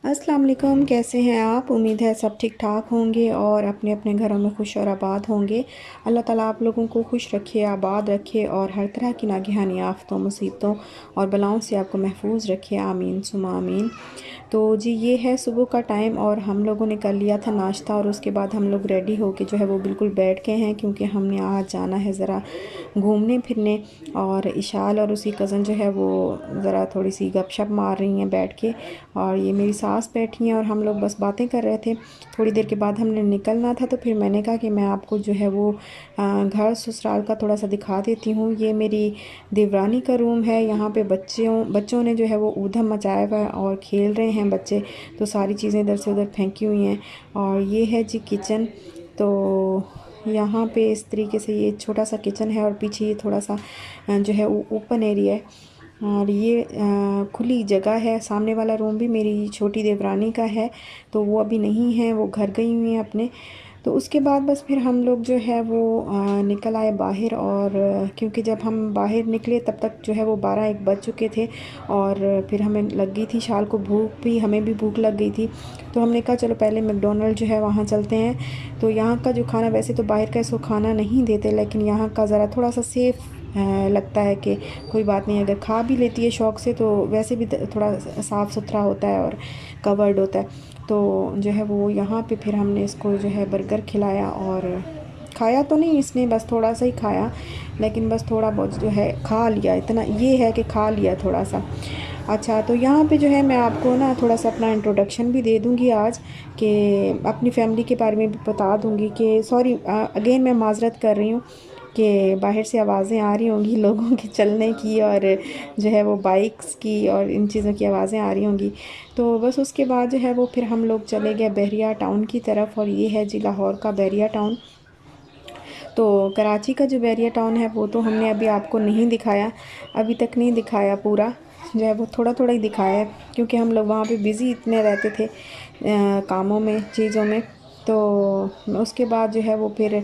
अस्सलाम वालेकुम। कैसे हैं आप? उम्मीद है सब ठीक ठाक होंगे और अपने अपने घरों में खुश और आबाद होंगे। अल्लाह ताला आप लोगों को खुश रखे, आबाद रखे और हर तरह की नागहानी आफ़तों, मुसीबतों और बलाओं से आपको महफूज रखे। आमीन सुमा आमीन। तो जी ये है सुबह का टाइम और हम लोगों ने कर लिया था नाश्ता और उसके बाद हम लोग रेडी होके जो है वो बिल्कुल बैठ गए हैं, क्योंकि हमने आज जाना है ज़रा घूमने फिरने। और इशाल और उसकी कज़न जो है वो ज़रा थोड़ी सी गपशप मार रही हैं बैठ के, और ये मेरी सास बैठी हैं और हम लोग बस बातें कर रहे थे। थोड़ी देर के बाद हमने निकलना था, तो फिर मैंने कहा कि मैं आपको जो है वो घर ससुराल का थोड़ा सा दिखा देती हूँ। ये मेरी देवरानी का रूम है। यहाँ पे बच्चों ने जो है वो ऊधम मचाया हुआ है और खेल रहे हैं बच्चे, तो सारी चीज़ें इधर से उधर फेंकी हुई हैं। और ये है जी किचन। तो यहाँ पे इस तरीके से ये छोटा सा किचन है और पीछे ये थोड़ा सा जो है ओपन एरिया है और ये खुली जगह है। सामने वाला रूम भी मेरी छोटी देवरानी का है, तो वो अभी नहीं है, वो घर गई हुई हैं अपने। तो उसके बाद बस फिर हम लोग जो है वो निकल आए बाहर। और क्योंकि जब हम बाहर निकले तब तक जो है वो 12-1 बज चुके थे और फिर हमें लग गई थी शाल को भूख भी, हमें भी भूख लग गई थी। तो हमने कहा चलो पहले मैकडोनल्ड जो है वहाँ चलते हैं। तो यहाँ का जो खाना, वैसे तो बाहर का इसको खाना नहीं देते, लेकिन यहाँ का ज़रा थोड़ा सा सेफ़ लगता है कि कोई बात नहीं, अगर खा भी लेती है शौक़ से तो वैसे भी थोड़ा साफ़ सुथरा होता है और कवर्ड होता है। तो जो है वो यहाँ पे फिर हमने इसको जो है बर्गर खिलाया और खाया तो नहीं इसने, बस थोड़ा सा ही खाया, लेकिन बस थोड़ा बहुत जो है खा लिया। इतना ये है कि खा लिया थोड़ा सा। अच्छा, तो यहाँ पे जो है मैं आपको ना थोड़ा सा अपना इंट्रोडक्शन भी दे दूँगी आज, कि अपनी फ़ैमिली के बारे में भी बता दूँगी। कि सॉरी, अगेन मैं माज़रत कर रही हूँ कि बाहर से आवाज़ें आ रही होंगी लोगों के चलने की और जो है वो बाइक्स की और इन चीज़ों की आवाज़ें आ रही होंगी। तो बस उसके बाद जो है वो फिर हम लोग चले गए बहरिया टाउन की तरफ, और ये है जी लाहौर का बहरिया टाउन। तो कराची का जो बहरिया टाउन है वो तो हमने अभी आपको नहीं दिखाया, अभी तक नहीं दिखाया पूरा, जो है वो थोड़ा थोड़ा ही दिखाया है, क्योंकि हम लोग वहाँ पे बिज़ी इतने रहते थे कामों में, चीज़ों में। तो उसके बाद जो है वो फिर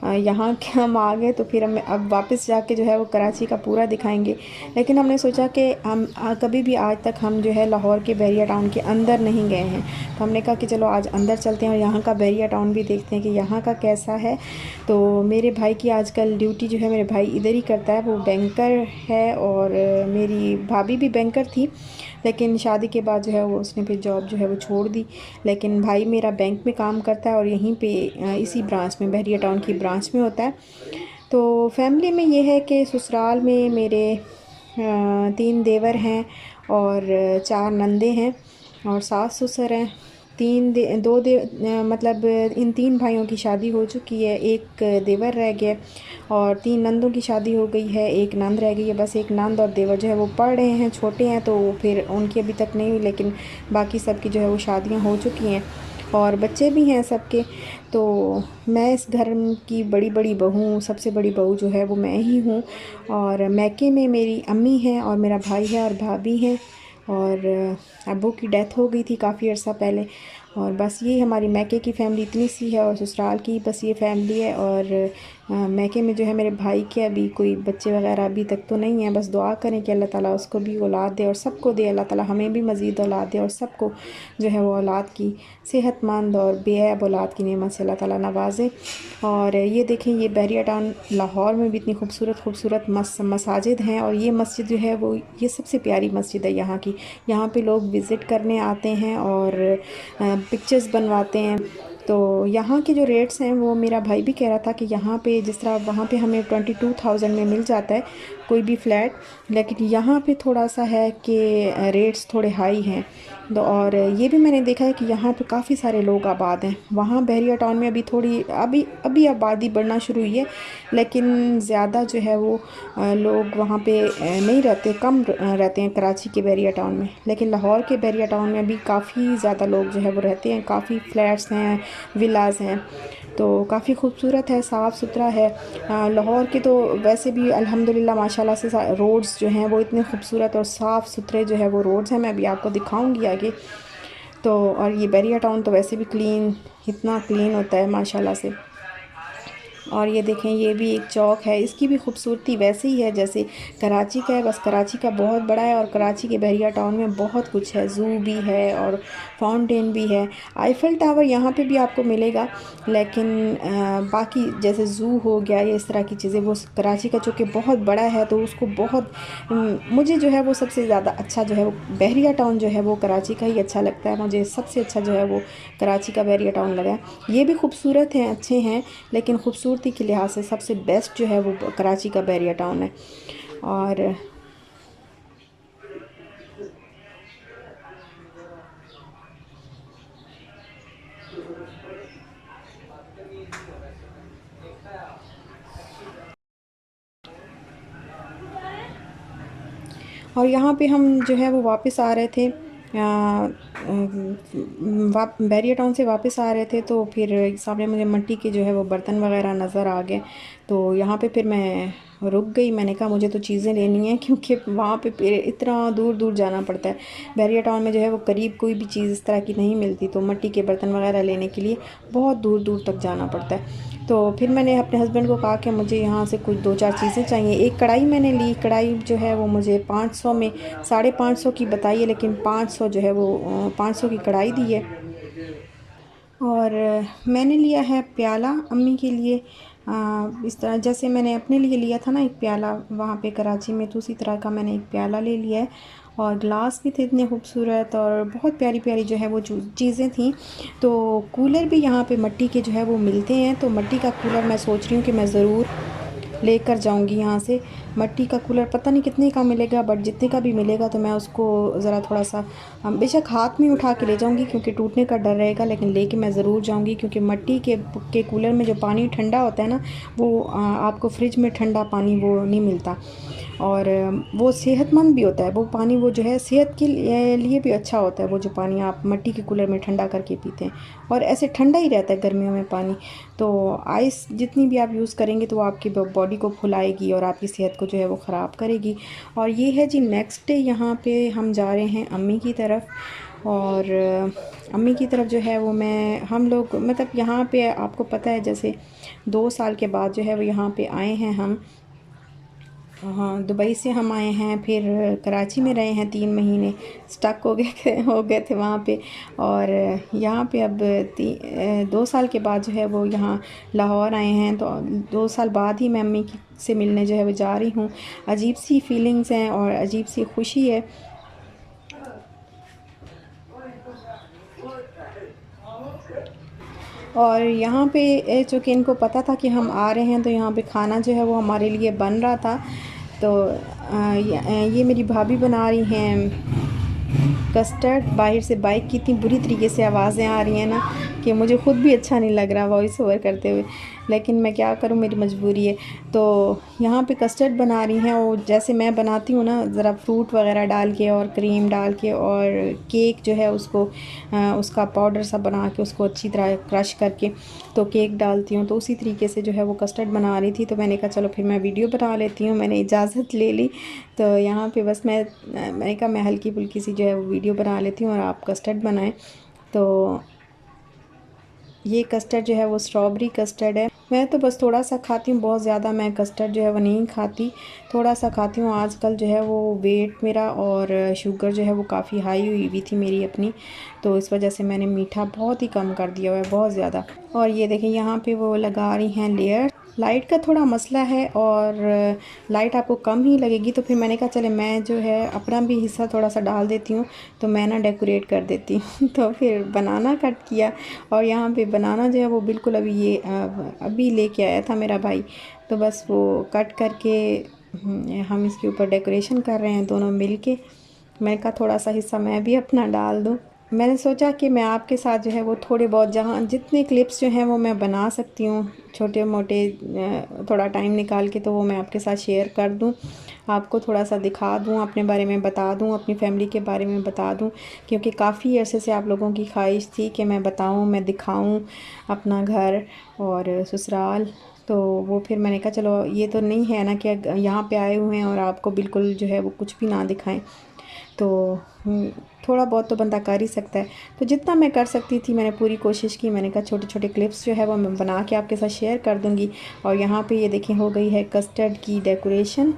यहाँ के हम आ गए, तो फिर हम अब वापस जाके जो है वो कराची का पूरा दिखाएंगे। लेकिन हमने सोचा कि हम कभी भी आज तक हम जो है लाहौर के बहरिया टाउन के अंदर नहीं गए हैं, तो हमने कहा कि चलो आज अंदर चलते हैं और यहाँ का बहरिया टाउन भी देखते हैं कि यहाँ का कैसा है। तो मेरे भाई की आजकल ड्यूटी जो है, मेरे भाई इधर ही करता है, वो बैंकर है। और मेरी भाभी भी बैंकर थी, लेकिन शादी के बाद जो है वो उसने फिर जॉब जो है वो छोड़ दी। लेकिन भाई मेरा बैंक में काम करता है और यहीं पे इसी ब्रांच में, बहरिया टाउन की ब्रांच में होता है। तो फैमिली में ये है कि ससुराल में मेरे 3 देवर हैं और 4 नंदे हैं और सास ससुर हैं। मतलब इन 3 भाइयों की शादी हो चुकी है, एक देवर रह गया और 3 नंदों की शादी हो गई है, एक नंद रह गई है। बस एक नंद और देवर जो है वो पढ़ रहे हैं, छोटे हैं, तो फिर उनकी अभी तक नहीं हुई, लेकिन बाकी सबकी जो है वो शादियां हो चुकी हैं और बच्चे भी हैं सबके। तो मैं इस घर की बड़ी बड़ी बहू हूँ, सबसे बड़ी बहू जो है वो मैं ही हूँ। और मैके में मेरी अम्मी हैं और मेरा भाई है और भाभी हैं। और अब्बू की डेथ हो गई थी काफ़ी अर्सा पहले। और बस ये हमारी मैके की फ़ैमिली इतनी सी है और ससुराल की बस ये फ़ैमिली है। और मैके में जो है मेरे भाई के अभी कोई बच्चे वगैरह अभी तक तो नहीं है। बस दुआ करें कि अल्लाह ताला उसको भी औलाद दे और सबको दे, अल्लाह ताला हमें भी मज़ीद औलाद दे और सबको जो है वो औलाद की सेहतमंद और बेऐब औलाद की नेमत से अल्लाह ताला नवाज़े। और ये देखें, ये बहरिया टाउन लाहौर में भी इतनी खूबसूरत खूबसूरत मसाजिद हैं, और ये मस्जिद जो है वो ये सबसे प्यारी मस्जिद है यहाँ की। यहाँ पे लोग विज़िट करने आते हैं और पिक्चर्स बनवाते हैं। तो यहाँ के जो रेट्स हैं वो मेरा भाई भी कह रहा था कि यहाँ पे जिस तरह वहाँ पे हमें 22,000 में मिल जाता है कोई भी फ्लैट, लेकिन यहाँ पे थोड़ा सा है कि रेट्स थोड़े हाई हैं। तो और ये भी मैंने देखा है कि यहाँ पे काफ़ी सारे लोग आबाद हैं। वहाँ बहरिया टाउन में अभी थोड़ी अभी अभी आबादी बढ़ना शुरू हुई है, लेकिन ज़्यादा जो है वो लोग वहाँ पे नहीं रहते, कम रहते हैं कराची के बहरिया टाउन में। लेकिन लाहौर के बहरिया टाउन में भी काफ़ी ज़्यादा लोग जो है वो रहते हैं, काफ़ी फ्लैट्स हैं, विलाज हैं। तो काफ़ी खूबसूरत है, साफ़ सुथरा है। लाहौर के तो वैसे भी अल्हम्दुलिल्लाह माशाल्लाह से रोड्स जो हैं वो इतने खूबसूरत और साफ़ सुथरे जो है वो रोड्स हैं, मैं अभी आपको दिखाऊंगी आगे। तो और ये बहरिया टाउन तो वैसे भी क्लीन, इतना क्लीन होता है माशाल्लाह से। और ये देखें, ये भी एक चौक है, इसकी भी खूबसूरती वैसे ही है जैसे कराची का है, बस कराची का बहुत बड़ा है। और कराची के बहरिया टाउन में बहुत कुछ है, ज़ू भी है और फाउंटेन भी है। आईफल टावर यहाँ पे भी आपको मिलेगा, लेकिन बाकी जैसे ज़ू हो गया या इस तरह की चीज़ें, वो कराची का चूँकि बहुत बड़ा है तो उसको बहुत मुझे जो है वो सबसे ज़्यादा अच्छा जो है वो बहरिया टाउन जो है वो कराची का ही अच्छा लगता है। मुझे सबसे अच्छा जो है वो कराची का बहरिया टाउन लगा है। ये भी खूबसूरत हैं, अच्छे हैं, लेकिन खूबसूरती के लिहाज से सबसे बेस्ट जो है वो कराची का बहरिया टाउन है। और यहाँ पे हम जो है वो वापस आ रहे थे, बैरिया टाउन से वापस आ रहे थे, तो फिर सामने मुझे मिट्टी के जो है वो बर्तन वगैरह नज़र आ गए। तो यहाँ पे फिर मैं रुक गई, मैंने कहा मुझे तो चीज़ें लेनी है, क्योंकि वहाँ पे फिर इतना दूर दूर जाना पड़ता है। बैरिया टाउन में जो है वो करीब कोई भी चीज़ इस तरह की नहीं मिलती, तो मिट्टी के बर्तन वगैरह लेने के लिए बहुत दूर दूर तक जाना पड़ता है। तो फिर मैंने अपने हस्बैंड को कहा कि मुझे यहाँ से कुछ दो चार चीज़ें चाहिए। एक कढ़ाई मैंने ली, कढ़ाई जो है वो मुझे 500 में 550 की बताई है, लेकिन 500 जो है वो 500 की कढ़ाई दी है। और मैंने लिया है प्याला अम्मी के लिए, इस तरह जैसे मैंने अपने लिए लिया था ना एक प्याला वहाँ पे कराची में, तो उसी तरह का मैंने एक प्याला ले लिया है। और ग्लास भी थे इतने खूबसूरत, और बहुत प्यारी प्यारी जो है वो चीज़ें थी। तो कूलर भी यहाँ पे मिट्टी के जो है वो मिलते हैं, तो मिट्टी का कूलर मैं सोच रही हूँ कि मैं ज़रूर लेकर जाऊंगी यहाँ से। मिट्टी का कूलर पता नहीं कितने का मिलेगा, बट जितने का भी मिलेगा तो मैं उसको ज़रा थोड़ा सा बेशक हाथ में उठा के ले जाऊंगी, क्योंकि टूटने का डर रहेगा, लेकिन लेके मैं ज़रूर जाऊंगी। क्योंकि मिट्टी के कूलर में जो पानी ठंडा होता है ना, वो आपको फ्रिज में ठंडा पानी वो नहीं मिलता। और वो सेहतमंद भी होता है वो पानी, वो जो है सेहत के लिए भी अच्छा होता है, वो जो पानी आप मिट्टी के कूलर में ठंडा करके पीते हैं। और ऐसे ठंडा ही रहता है गर्मियों में पानी। तो आइस जितनी भी आप यूज़ करेंगे तो वो आपकी बॉडी को फुलाएगी और आपकी सेहत को जो है वो ख़राब करेगी। और ये है जी नेक्स्ट डे, यहाँ पे हम जा रहे हैं अम्मी की तरफ। और अम्मी की तरफ जो है वो हम लोग मतलब यहाँ पे आपको पता है जैसे 2 साल के बाद जो है वो यहाँ पे आए हैं हम। हाँ, दुबई से हम आए हैं, फिर कराची में रहे हैं 3 महीने, स्टक हो गए थे वहाँ पे। और यहाँ पे अब 2 साल के बाद जो है वो यहाँ लाहौर आए हैं। तो 2 साल बाद ही मैं अम्मी से मिलने जो है वो जा रही हूँ। अजीब सी फीलिंग्स हैं और अजीब सी खुशी है। और यहाँ पे चूँकि इनको पता था कि हम आ रहे हैं, तो यहाँ पे खाना जो है वो हमारे लिए बन रहा था। तो ये मेरी भाभी बना रही हैं कस्टर्ड। बाहर से बाइक की इतनी बुरी तरीके से आवाज़ें आ रही हैं ना कि मुझे ख़ुद भी अच्छा नहीं लग रहा वॉइस ओवर करते हुए, लेकिन मैं क्या करूँ, मेरी मजबूरी है। तो यहाँ पे कस्टर्ड बना रही हैं, और जैसे मैं बनाती हूँ ना, ज़रा फ्रूट वगैरह डाल के और क्रीम डाल के, और केक जो है उसको उसका पाउडर सा बना के उसको अच्छी तरह क्रश करके तो केक डालती हूँ। तो उसी तरीके से जो है वो कस्टर्ड बना रही थी, तो मैंने कहा चलो फिर मैं वीडियो बना लेती हूँ, मैंने इजाज़त ले ली। तो यहाँ पे बस मैंने कहा मैं हल्की फुल्की सी जो है वो वीडियो बना लेती हूँ और आप कस्टर्ड बनाएं। तो ये कस्टर्ड जो है वो स्ट्रॉबेरी कस्टर्ड है। मैं तो बस थोड़ा सा खाती हूँ, बहुत ज़्यादा मैं कस्टर्ड जो है वो नहीं खाती, थोड़ा सा खाती हूँ। आजकल जो है वो वेट मेरा और शुगर जो है वो काफ़ी हाई हुई हुई थी मेरी अपनी, तो इस वजह से मैंने मीठा बहुत ही कम कर दिया हुआ है, बहुत ज़्यादा। और ये देखें यहाँ पे वो लगा रही हैं लेयर। लाइट का थोड़ा मसला है, और लाइट आपको कम ही लगेगी, तो फिर मैंने कहा चले मैं जो है अपना भी हिस्सा थोड़ा सा डाल देती हूँ, तो मैं ना डेकोरेट कर देती हूँ। तो फिर बनाना कट किया, और यहाँ पे बनाना जो है वो बिल्कुल अभी लेके आया था मेरा भाई, तो बस वो कट करके हम इसके ऊपर डेकोरेशन कर रहे हैं दोनों मिल के। मैं कहा थोड़ा सा हिस्सा मैं भी अपना डाल दूँ। मैंने सोचा कि मैं आपके साथ जो है वो थोड़े बहुत जहाँ जितने क्लिप्स जो हैं वो मैं बना सकती हूँ छोटे मोटे, थोड़ा टाइम निकाल के, तो वो मैं आपके साथ शेयर कर दूँ, आपको थोड़ा सा दिखा दूँ, अपने बारे में बता दूँ, अपनी फैमिली के बारे में बता दूँ। क्योंकि काफ़ी अरसे से आप लोगों की ख्वाहिश थी कि मैं बताऊँ, मैं दिखाऊँ अपना घर और ससुराल। तो वो फिर मैंने कहा चलो ये तो नहीं है ना कि यहाँ पे आए हुए हैं और आपको बिल्कुल जो है वो कुछ भी ना दिखाएं। तो थोड़ा बहुत तो बंदा कर ही सकता है। तो जितना मैं कर सकती थी मैंने पूरी कोशिश की। मैंने कहा छोटे छोटे क्लिप्स जो है वो मैं बना के आपके साथ शेयर कर दूँगी। और यहाँ पे ये देखें हो गई है कस्टर्ड की डेकोरेशन,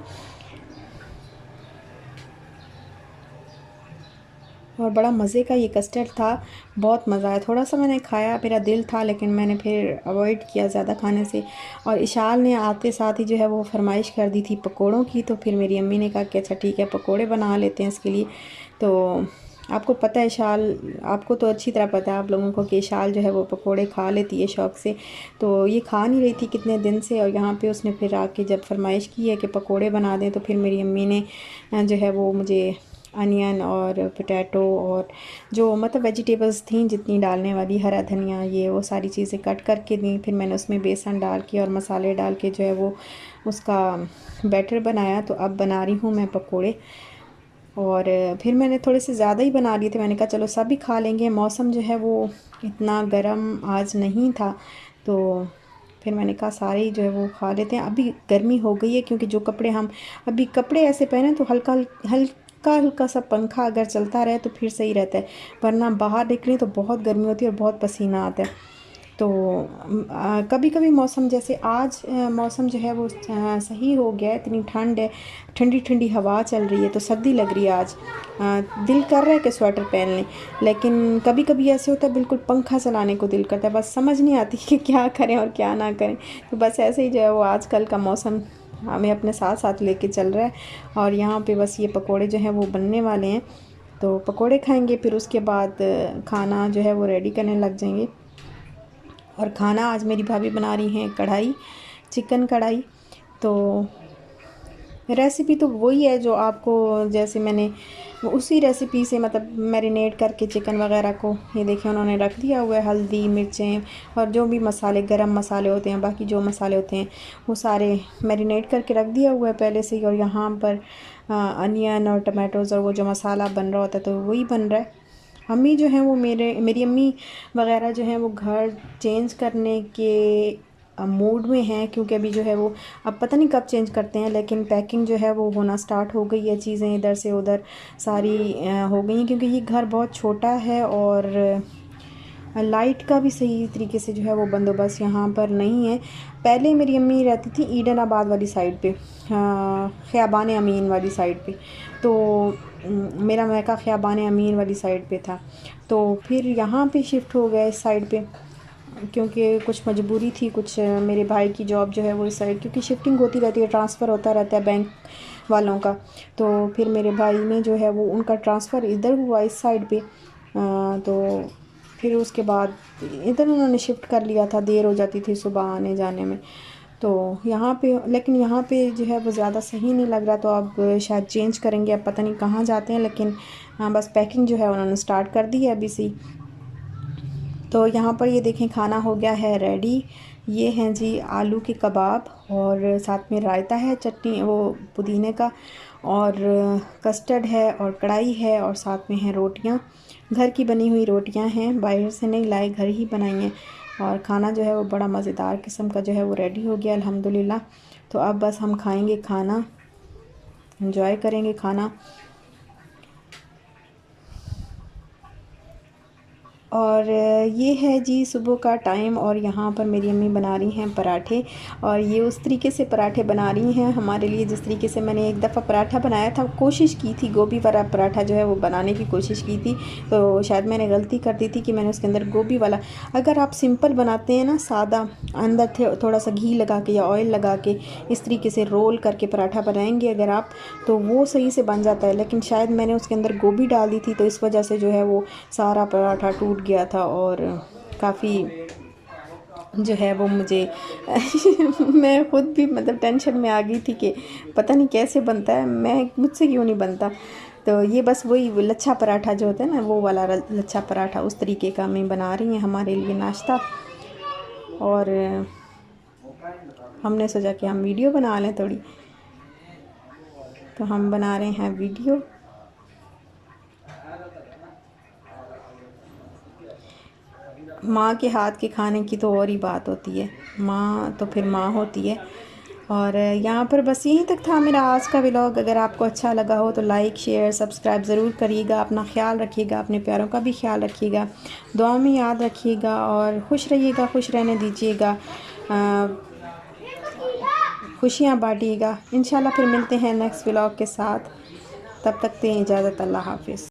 और बड़ा मज़े का ये कस्टर्ड था, बहुत मज़ा आया। थोड़ा सा मैंने खाया, मेरा दिल था, लेकिन मैंने फिर अवॉइड किया ज़्यादा खाने से। और इशाल ने आते साथ ही जो है वो फरमाइश कर दी थी पकोड़ों की, तो फिर मेरी अम्मी ने कहा कि अच्छा ठीक है पकोड़े बना लेते हैं इसके लिए। तो आपको पता है इशाल, आपको तो अच्छी तरह पता है आप लोगों को कि इशाल जो है वो पकोड़े खा लेती है शौक़ से। तो ये खा नहीं रही थी कितने दिन से, और यहाँ पे उसने फिर आके जब फरमाइश की है कि पकोड़े बना दें, तो फिर मेरी अम्मी ने जो है वो मुझे अनियन और पोटैटो और जो मतलब वेजिटेबल्स थी जितनी डालने वाली, हरा धनिया, ये वो सारी चीज़ें कट करके दी। फिर मैंने उसमें बेसन डाल के और मसाले डाल के जो है वो उसका बैटर बनाया। तो अब बना रही हूँ मैं पकोड़े। और फिर मैंने थोड़े से ज़्यादा ही बना लिए थे, मैंने कहा चलो सभी खा लेंगे। मौसम जो है वो इतना गर्म आज नहीं था, तो फिर मैंने कहा सारे ही जो है वो खा लेते हैं। अभी गर्मी हो गई है, क्योंकि जो कपड़े हम अभी कपड़े ऐसे पहने तो हल्का हल्का हल्का सा पंखा अगर चलता रहे तो फिर सही रहता है, वरना बाहर निकले तो बहुत गर्मी होती है और बहुत पसीना आता है। तो कभी कभी मौसम जैसे आज मौसम जो है वो सही हो गया है, इतनी ठंड है, ठंडी ठंडी हवा चल रही है, तो सर्दी लग रही है आज। दिल कर रहा है कि स्वेटर पहन लें, लेकिन कभी कभी ऐसे होता है बिल्कुल पंखा चलाने को दिल करता है, बस समझ नहीं आती कि क्या करें और क्या ना करें। तो बस ऐसे ही जो है वो आजकल का मौसम हमें अपने साथ साथ लेके चल रहा है। और यहाँ पे बस ये पकोड़े जो हैं वो बनने वाले हैं, तो पकोड़े खाएंगे, फिर उसके बाद खाना जो है वो रेडी करने लग जाएंगे। और खाना आज मेरी भाभी बना रही हैं कढ़ाई, चिकन कढ़ाई। तो रेसिपी तो वही है जो आपको, जैसे मैंने उसी रेसिपी से मतलब मैरिनेट करके चिकन वगैरह को, ये देखिए उन्होंने रख दिया हुआ है, हल्दी मिर्चें और जो भी मसाले, गरम मसाले होते हैं, बाकी जो मसाले होते हैं वो सारे मैरिनेट करके रख दिया हुआ है पहले से ही। और यहाँ पर अनियन और टमाटोज़ और वो जो मसाला बन रहा होता है तो वही बन रहा है। अम्मी जो हैं वो मेरी अम्मी वगैरह जो हैं वो घर चेंज करने के मूड में हैं, क्योंकि अभी जो है वो अब पता नहीं कब चेंज करते हैं, लेकिन पैकिंग जो है वो होना स्टार्ट हो गई है, चीज़ें इधर से उधर सारी हो गई हैं, क्योंकि ये घर बहुत छोटा है और लाइट का भी सही तरीके से जो है वो बंदोबस्त यहाँ पर नहीं है। पहले मेरी अम्मी रहती थी ईडन आबाद वाली साइड पे, ख़ियाबान अमीन वाली साइड पे, तो मेरा मैका ख़ियाबान अमीन वाली साइड पे था। तो फिर यहाँ पे शिफ्ट हो गए इस साइड पे, क्योंकि कुछ मजबूरी थी, कुछ मेरे भाई की जॉब जो है वो इस साइड, क्योंकि शिफ्टिंग होती रहती है, ट्रांसफ़र होता रहता है बैंक वालों का। तो फिर मेरे भाई ने जो है वो उनका ट्रांसफ़र इधर हुआ इस साइड पे, तो फिर उसके बाद इधर उन्होंने शिफ्ट कर लिया था, देर हो जाती थी सुबह आने जाने में। तो यहाँ पे, लेकिन यहाँ पे जो है वो ज़्यादा सही नहीं लग रहा, तो अब शायद चेंज करेंगे, अब पता नहीं कहाँ जाते हैं। लेकिन हाँ, बस पैकिंग जो है उन्होंने स्टार्ट कर दी है अभी से। तो यहाँ पर ये देखें खाना हो गया है रेडी। ये हैं जी आलू के कबाब, और साथ में रायता है, चटनी वो पुदीने का, और कस्टर्ड है, और कढ़ाई है, और साथ में हैं रोटियाँ। घर की बनी हुई रोटियाँ हैं, बाहर से नहीं लाई, घर ही बनाई हैं। और खाना जो है वो बड़ा मज़ेदार किस्म का जो है वो रेडी हो गया अल्हम्दुलिल्लाह। तो अब बस हम खाएंगे खाना, एंजॉय करेंगे खाना। और ये है जी सुबह का टाइम, और यहाँ पर मेरी अम्मी बना रही हैं पराठे, और ये उस तरीके से पराठे बना रही हैं हमारे लिए जिस तरीके से मैंने एक दफ़ा पराठा बनाया था, कोशिश की थी गोभी वाला पराठा जो है वो बनाने की कोशिश की थी, तो शायद मैंने गलती कर दी थी कि मैंने उसके अंदर गोभी वाला। अगर आप सिंपल बनाते हैं ना, सादा, अंदर थोड़ा सा घी लगा के या ऑयल लगा के इस तरीके से रोल करके पराठा बनाएंगे अगर आप, तो वो सही से बन जाता है। लेकिन शायद मैंने उसके अंदर गोभी डाल दी थी, तो इस वजह से जो है वो सारा पराठा टूट गया था, और काफ़ी जो है वो मुझे मैं ख़ुद भी मतलब टेंशन में आ गई थी कि पता नहीं कैसे बनता है, मैं मुझसे क्यों नहीं बनता। तो ये बस वही लच्छा पराठा जो होता है ना, वो वाला लच्छा पराठा उस तरीके का मैं बना रही हैं हमारे लिए नाश्ता। और हमने सोचा कि हम वीडियो बना लें थोड़ी, तो हम बना रहे हैं वीडियो। माँ के हाथ के खाने की तो और ही बात होती है, माँ तो फिर माँ होती है। और यहाँ पर बस यहीं तक था मेरा आज का व्लॉग। अगर आपको अच्छा लगा हो तो लाइक शेयर सब्सक्राइब ज़रूर करिएगा। अपना ख्याल रखिएगा, अपने प्यारों का भी ख्याल रखिएगा, दुआ में याद रखिएगा और खुश रहिएगा, खुश रहने दीजिएगा, खुशियाँ बांटिएगा। इंशाल्लाह फिर मिलते हैं नेक्स्ट व्लॉग के साथ। तब तक दें इजाज़त। अल्लाह हाफ़िज़।